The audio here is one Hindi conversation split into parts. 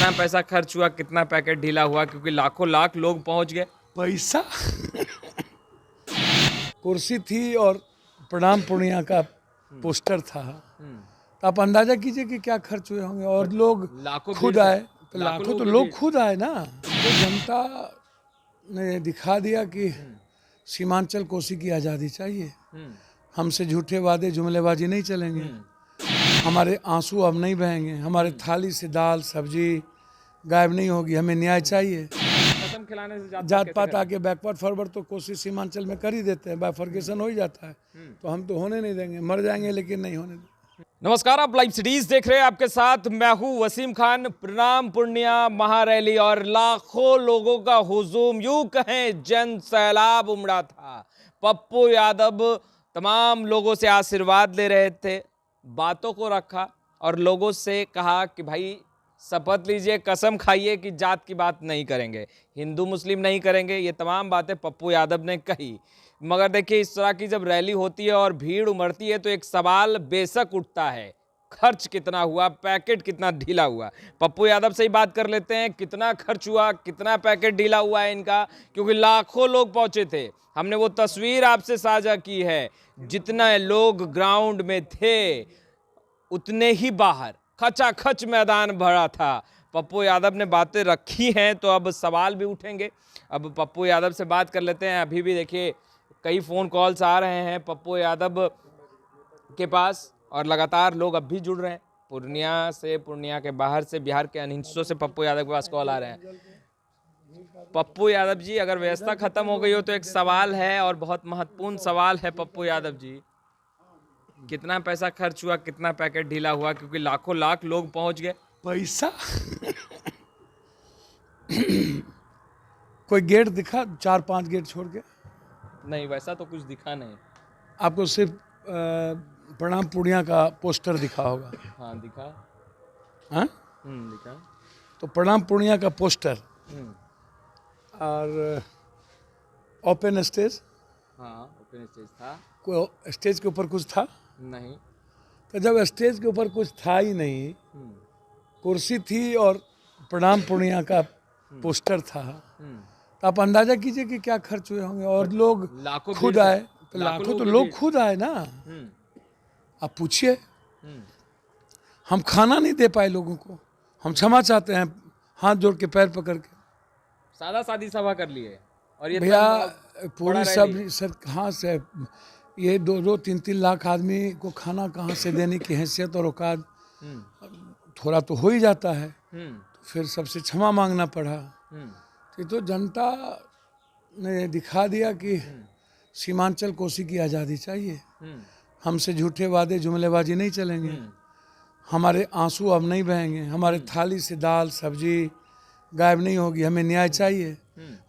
कितना पैसा खर्च हुआ, कितना पैकेट ढीला हुआ, क्योंकि लाखों लाख लोग पहुंच गए। पैसा कुर्सी थी और प्रणाम पूर्णिया का पोस्टर था, तो आप अंदाजा कीजिए कि क्या खर्च हुए होंगे। और लोग लाखों खुद भीड़ से- आए, तो लाखों तो लोग खुद आए ना। तो जनता ने दिखा दिया कि सीमांचल कोसी की आज़ादी चाहिए। हमसे झूठे वादे जुमलेबाजी नहीं चलेंगे, हमारे आंसू अब नहीं बहेंगे, हमारे थाली से दाल सब्जी गायब नहीं होगी, हमें न्याय चाहिए। कसम खिलाने से जात पात आके बैकवर्ड फॉरवर्ड तो कोशिश सीमांचल में कर ही देते हैं, बाइफर्केशन हो ही जाता है। तो हम तो होने नहीं देंगे, मर जाएंगे लेकिन नहीं होने देंगे। नमस्कार, आप लाइव सिटीज देख रहे हैं, आपके साथ मैं हूं वसीम खान। प्रणाम पूर्णिया महारैली और लाखों लोगों का हुजूम, यूं कहें जन सैलाब उमड़ा था। पप्पू यादव तमाम लोगों से आशीर्वाद ले रहे थे, बातों को रखा और लोगों से कहा कि भाई शपथ लीजिए, कसम खाइए कि जात की बात नहीं करेंगे, हिंदू मुस्लिम नहीं करेंगे। ये तमाम बातें पप्पू यादव ने कही। मगर देखिए, इस तरह की जब रैली होती है और भीड़ उमड़ती है तो एक सवाल बेशक उठता है, खर्च कितना हुआ, पैकेट कितना ढीला हुआ। पप्पू यादव से ही बात कर लेते हैं, कितना खर्च हुआ, कितना पैकेट ढीला हुआ है इनका, क्योंकि लाखों लोग पहुंचे थे। हमने वो तस्वीर आपसे साझा की है, जितने लोग ग्राउंड में थे उतने ही बाहर खचाखच मैदान भरा था। पप्पू यादव ने बातें रखी हैं तो अब सवाल भी उठेंगे। अब पप्पू यादव से बात कर लेते हैं। अभी भी देखिए कई फ़ोन कॉल्स आ रहे हैं पप्पू यादव के पास और लगातार लोग अब भी जुड़ रहे हैं। पूर्णिया से, पूर्णिया के बाहर से, बिहार के अन्य हिस्सों से पप्पू यादव के पास कॉल आ रहे हैं। पप्पू यादव जी, अगर व्यवस्था खत्म हो गई हो तो एक सवाल है और बहुत महत्वपूर्ण सवाल है। पप्पू यादव जी, कितना पैसा खर्च हुआ, कितना पैकेट ढीला हुआ, क्योंकि लाखों लाख लोग पहुंच गए। पैसा कोई गेट दिखा, 4-5 गेट छोड़ के? नहीं, वैसा तो कुछ दिखा नहीं। आपको सिर्फ प्रणाम पूर्णिया का पोस्टर दिखा होगा। हाँ दिखा। हाँ, दिखा। तो प्रणाम पूर्णिया का पोस्टर और ओपन स्टेज। हाँ, ओपन स्टेज था। कोई स्टेज के ऊपर कुछ था नहीं। तो जब स्टेज के ऊपर कुछ था ही नहीं, कुर्सी थी और प्रणाम पूर्णिया का पोस्टर था, तो आप अंदाजा कीजिए कि क्या खर्च हुए होंगे। और लोग लाखों खुद भीड़ से- आए, तो लाखों तो लोग खुद आए ना। आप पूछिए, हम खाना नहीं दे पाए लोगों को, हम क्षमा चाहते हैं हाथ जोड़ के पैर पकड़ के। सादा सादी सभा कर लिए और ये भैया पूरी बड़ा सब रैली। सर कहाँ से, ये 2-2, 3-3 लाख आदमी को खाना कहाँ से देने की हैसियत और औकात, थोड़ा तो हो ही जाता है। तो फिर सबसे क्षमा मांगना पड़ा। तो ये तो जनता ने दिखा दिया कि सीमांचल कोसी की आज़ादी चाहिए। हमसे झूठे वादे जुमलेबाजी नहीं चलेंगे, हमारे आंसू अब नहीं बहेंगे, हमारे थाली से दाल सब्जी गायब नहीं होगी, हमें न्याय चाहिए।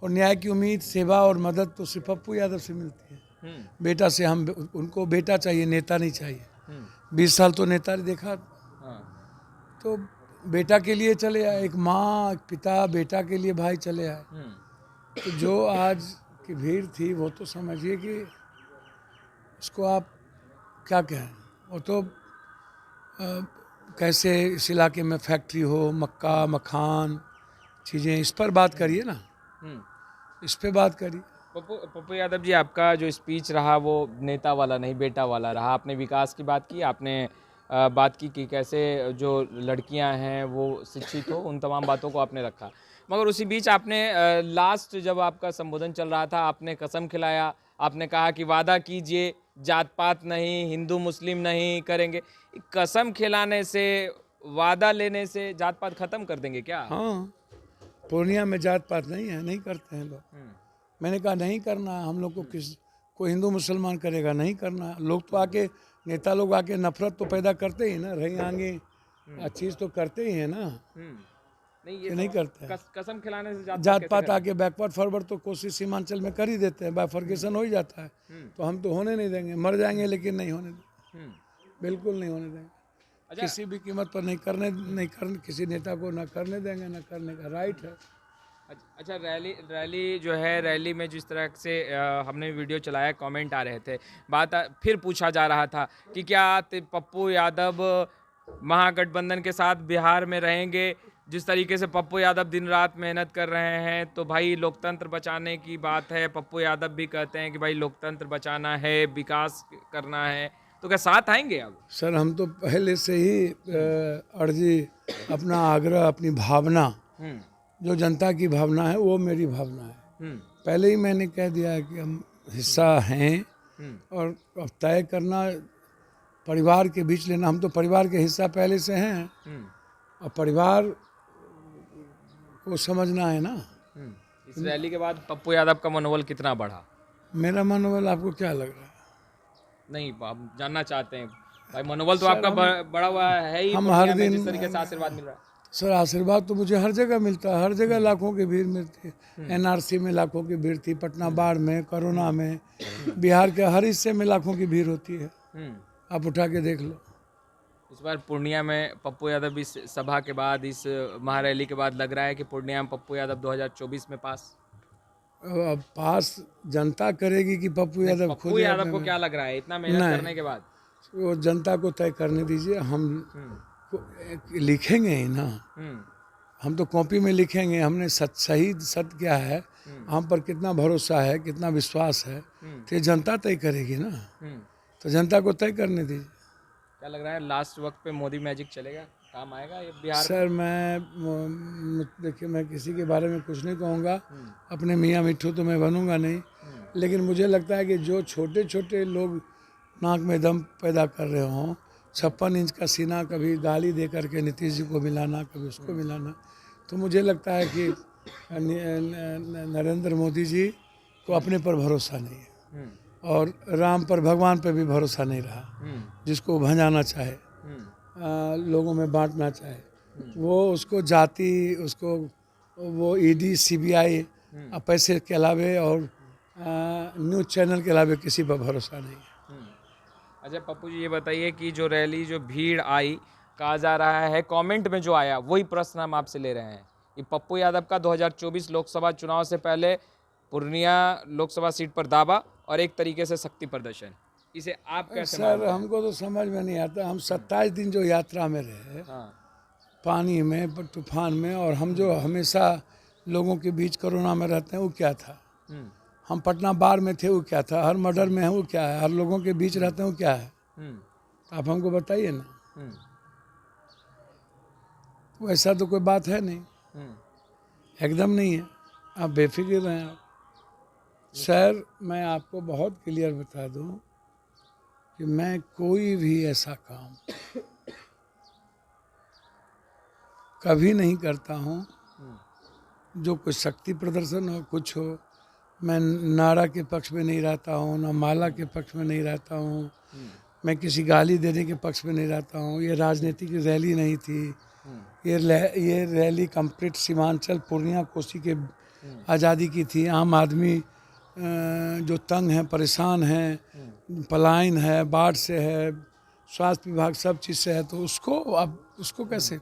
और न्याय की उम्मीद, सेवा और मदद तो सिर्फ पप्पू यादव से मिलती है। बेटा से हम, उनको बेटा चाहिए, नेता नहीं चाहिए। 20 साल तो नेता देखा, तो बेटा के लिए चले आए, एक माँ, एक पिता, बेटा के लिए भाई चले आए। तो जो आज की भीड़ थी वो तो समझिए कि इसको आप क्या कहें, वो तो कैसे इस इलाके में फैक्ट्री हो, मक्का मखान चीज़ें, इस पर बात करिए ना, इस पे बात करिए। पप्पू यादव जी, आपका जो स्पीच रहा वो नेता वाला नहीं, बेटा वाला रहा। आपने विकास की बात की, आपने बात की कि कैसे जो लड़कियां हैं वो शिक्षित हो, उन तमाम बातों को आपने रखा। मगर उसी बीच आपने लास्ट जब आपका संबोधन चल रहा था, आपने कसम खिलाया, आपने कहा कि वादा कीजिए, जात पात नहीं, हिंदू मुस्लिम नहीं करेंगे। कसम खिलाने से, वादा लेने से जात पात खत्म कर देंगे क्या? हाँ, पूर्णिया में जात पात नहीं है, नहीं करते हैं लोग। मैंने कहा नहीं करना, हम लोग को कोई हिंदू मुसलमान करेगा, नहीं करना। लोग तो आके, नेता लोग आके नफरत तो पैदा करते ही ना, रही आगे चीज़ तो करते ही है ना। नहीं, ये नहीं करते हैं। कसम खिलाने से जात पात आके बैकवर्ड फॉरवर्ड तो कोशिश सीमांचल में कर ही देते हैं, बाइफर्केशन हो ही जाता है। तो हम तो होने नहीं देंगे, मर जाएंगे लेकिन नहीं होने देंगे, बिल्कुल नहीं होने देंगे। किसी भी कीमत पर नहीं करने किसी नेता को ना करने देंगे, ना करने का राइट है। अच्छा, रैली जो है, रैली में जिस तरह से हमने वीडियो चलाया, कमेंट आ रहे थे, फिर पूछा जा रहा था कि क्या पप्पू यादव महागठबंधन के साथ बिहार में रहेंगे, जिस तरीके से पप्पू यादव दिन रात मेहनत कर रहे हैं, तो भाई लोकतंत्र बचाने की बात है। पप्पू यादव भी कहते हैं कि भाई लोकतंत्र बचाना है, विकास करना है, तो क्या साथ आएंगे अब? सर हम तो पहले से ही अर्जी, अपना आग्रह, अपनी भावना, जो जनता की भावना है वो मेरी भावना है। पहले ही मैंने कह दिया है कि हम हिस्सा हैं, और अब तय करना परिवार के बीच लेना, हम तो परिवार के हिस्सा पहले से हैं, और परिवार को समझना है ना। इस रैली के बाद पप्पू यादव का मनोबल कितना बढ़ा? मेरा मनोबल आपको क्या लग रहा है? नहीं, आप जानना चाहते हैं भाई, मनोबल तो आपका बड़ा हुआ है ही। हम हर दिन जिस तरीके से आशीर्वाद मिल रहा है सर, आशीर्वाद तो मुझे हर जगह मिलता है, हर जगह लाखों की भीड़ मिलती है। एनआरसी में लाखों की भीड़ थी, पटना बाढ़ में, कोरोना में, बिहार के हर हिस्से में लाखों की भीड़ होती है। आप उठा के देख लो। इस बार पूर्णिया में पप्पू यादव इस सभा के बाद, इस महारैली के बाद लग रहा है कि पूर्णिया में पप्पू यादव 2024 में पास? अब पास जनता करेगी कि पप्पू यादव खुद? पप्पू यादव को क्या लग रहा है इतना मेहनत करने के बाद? वो जनता को तय करने दीजिए। हम लिखेंगे ही ना, हम तो कॉपी में लिखेंगे। हमने सही सत्य क्या है, हम पर कितना भरोसा है, कितना विश्वास है, तो ये जनता तय करेगी ना। तो जनता को तय करने दीजिए। क्या लग रहा है लास्ट वक्त पे मोदी मैजिक चलेगा, काम आएगा ये बिहार? सर देखिए, मैं किसी के बारे में कुछ नहीं कहूँगा, अपने मियाँ मिट्ठू तो मैं बनूंगा नहीं, लेकिन मुझे लगता है कि जो छोटे छोटे लोग नाक में दम पैदा कर रहे हों, 56 इंच का सीना, कभी गाली दे करके नीतीश जी को मिलाना, कभी उसको मिलाना, तो मुझे लगता है कि नरेंद्र मोदी जी को अपने पर भरोसा नहीं है, और राम पर, भगवान पर भी भरोसा नहीं रहा। जिसको भंजाना चाहे, लोगों में बांटना चाहे, वो उसको जाति, उसको वो ईडी सीबीआई पैसे के अलावे और न्यूज़ चैनल के अलावे किसी पर भरोसा नहीं है। अच्छा पप्पू जी, ये बताइए कि जो रैली, जो भीड़ आई, कहा जा रहा है, कमेंट में जो आया वही प्रश्न हम आपसे ले रहे हैं कि पप्पू यादव का 2024 लोकसभा चुनाव से पहले पूर्णिया लोकसभा सीट पर दावा और एक तरीके से शक्ति प्रदर्शन, इसे आप कैसे? सर हमको तो समझ में नहीं आता। हम 27 दिन जो यात्रा में रहे, पानी में, तूफान में, और हम जो हमेशा लोगों के बीच कोरोना में रहते हैं, वो क्या था? हम पटना बाढ़ में थे, वो क्या था? हर मर्डर में है, वो क्या है? हर लोगों के बीच रहते हैं, वो क्या है? आप हमको बताइए ना। वैसा तो कोई बात है नहीं, एकदम नहीं है। आप बेफिक्र रहें। आप सर, मैं आपको बहुत क्लियर बता दूं कि मैं कोई भी ऐसा काम कभी नहीं करता हूं जो कोई शक्ति प्रदर्शन हो, कुछ हो। मैं नारा के पक्ष में नहीं रहता हूँ, ना माला के पक्ष में नहीं रहता हूँ, मैं किसी गाली देने के पक्ष में नहीं रहता हूँ। ये राजनीतिक रैली नहीं थी, ये रैली कंप्लीट सीमांचल पूर्णिया कोसी के आज़ादी की थी। आम आदमी जो तंग हैं, परेशान हैं, पलायन है, बाढ़ से है, स्वास्थ्य विभाग सब चीज़ से है, तो उसको कैसे?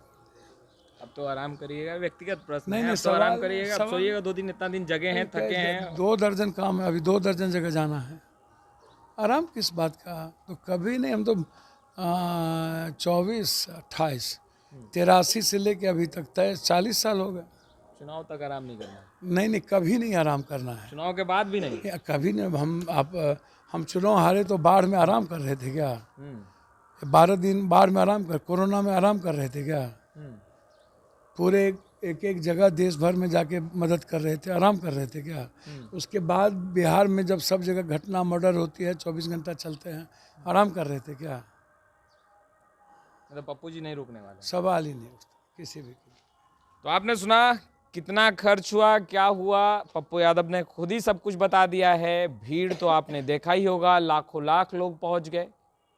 अब तो आराम करिएगा, व्यक्तिगत प्रश्न नहीं, है। नहीं, अब तो आराम करिएगा, अब सोइएगा 2 दिन, इतना दिन जगे हैं, थके हैं। 2 दर्जन काम है, अभी 2 दर्जन जगह जाना है। आराम किस बात का? तो कभी नहीं। हम तो 24, 28, 83 से लेके अभी तक 40 साल हो गए। चुनाव तक आराम नहीं करना है? नहीं, कभी नहीं आराम करना है। चुनाव के बाद भी नहीं? कभी नहीं। हम चुनाव हारे तो बाढ़ में आराम कर रहे थे क्या? 12 दिन बाढ़ में आराम कर, कोरोना में आराम कर रहे थे क्या? पूरे एक जगह देश भर में जाके मदद कर रहे थे, आराम कर रहे थे क्या? उसके बाद बिहार में जब सब जगह घटना, मर्डर होती है, 24 घंटा चलते हैं, आराम कर रहे थे क्या? मतलब पप्पू जी नहीं रुकने वाले? सवाल ही नहीं उठता किसी भी। तो आपने सुना कितना खर्च हुआ, क्या हुआ, पप्पू यादव ने खुद ही सब कुछ बता दिया है। भीड़ तो आपने देखा ही होगा, लाखों लाख लोग पहुंच गए,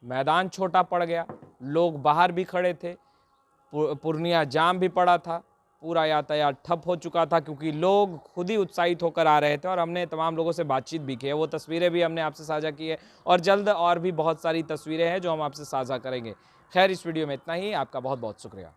मैदान छोटा पड़ गया, लोग बाहर भी खड़े थे, पूर्णिया जाम भी पड़ा था, पूरा यातायात ठप हो चुका था, क्योंकि लोग खुद ही उत्साहित होकर आ रहे थे। और हमने तमाम लोगों से बातचीत भी की है, वो तस्वीरें भी हमने आपसे साझा की है, और जल्द और भी बहुत सारी तस्वीरें हैं जो हम आपसे साझा करेंगे। खैर, इस वीडियो में इतना ही। आपका बहुत बहुत शुक्रिया।